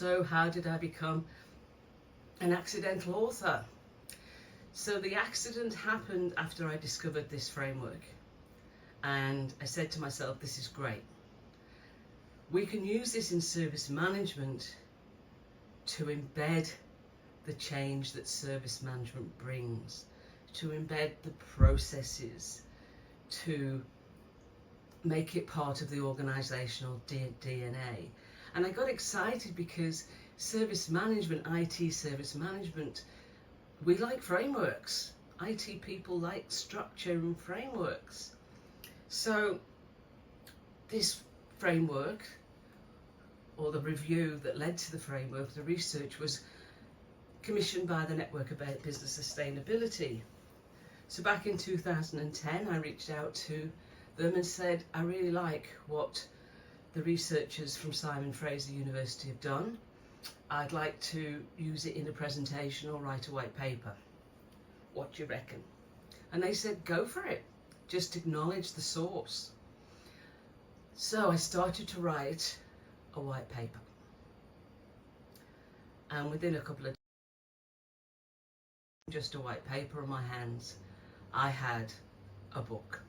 So how did I become an accidental author? So the accident happened after I discovered this framework, and I said to myself, this is great. We can use this in service management to embed the change that service management brings, to embed the processes, to make it part of the organisational DNA. And I got excited because service management, IT service management, we like frameworks. IT people like structure and frameworks. So this framework, or the review that led to the framework, the research, was commissioned by the Network of Business Sustainability. So back in 2010, I reached out to them and said, I really like what the researchers from Simon Fraser University have done. I'd like to use it in a presentation or write a white paper. What do you reckon? And they said, go for it. Just acknowledge the source. So I started to write a white paper. And within a couple of days, just a white paper on my hands, I had a book.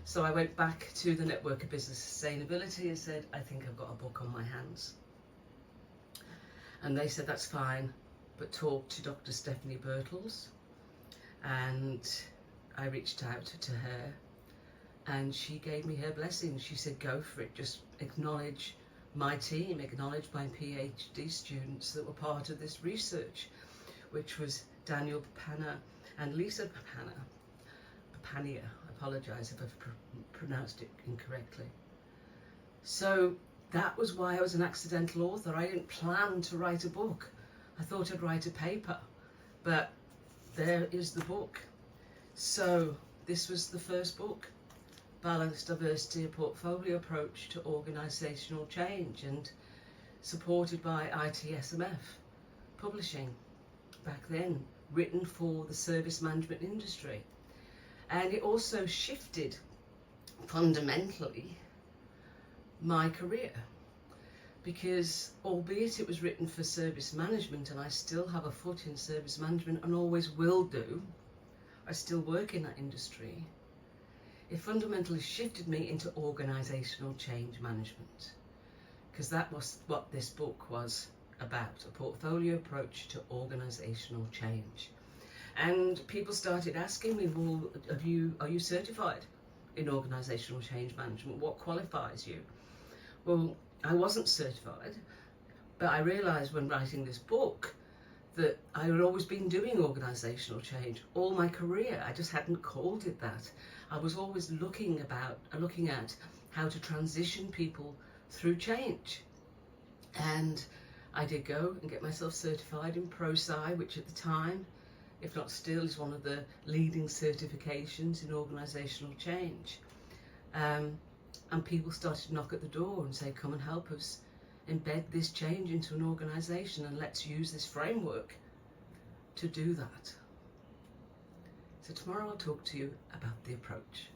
So I went back to the Network of Business Sustainability and said, I think I've got a book on my hands. And they said, that's fine, but talk to Dr. Stephanie Birtles. And I reached out to her and she gave me her blessing. She said, go for it, just acknowledge my team, acknowledge my PhD students that were part of this research, which was Daniel Papana and Lisa Papania. I apologise if I've pronounced it incorrectly. So that was why I was an accidental author. I didn't plan to write a book. I thought I'd write a paper, but there is the book. So this was the first book, Balanced Diversity, a Portfolio Approach to Organisational Change, and supported by ITSMF Publishing back then, written for the service management industry. And it also shifted fundamentally my career, because albeit it was written for service management, and I still have a foot in service management and always will do, I still work in that industry, it fundamentally shifted me into organisational change management, because that was what this book was about, a portfolio approach to organisational change. And people started asking me, well, are you certified in organisational change management? What qualifies you? Well, I wasn't certified, but I realised when writing this book that I had always been doing organisational change all my career. I just hadn't called it that. I was always looking at how to transition people through change. And I did go and get myself certified in ProSci, which at the time, if not still, is one of the leading certifications in organisational change. And people started to knock at the door and say, come and help us embed this change into an organisation, and let's use this framework to do that. So tomorrow I'll talk to you about the approach.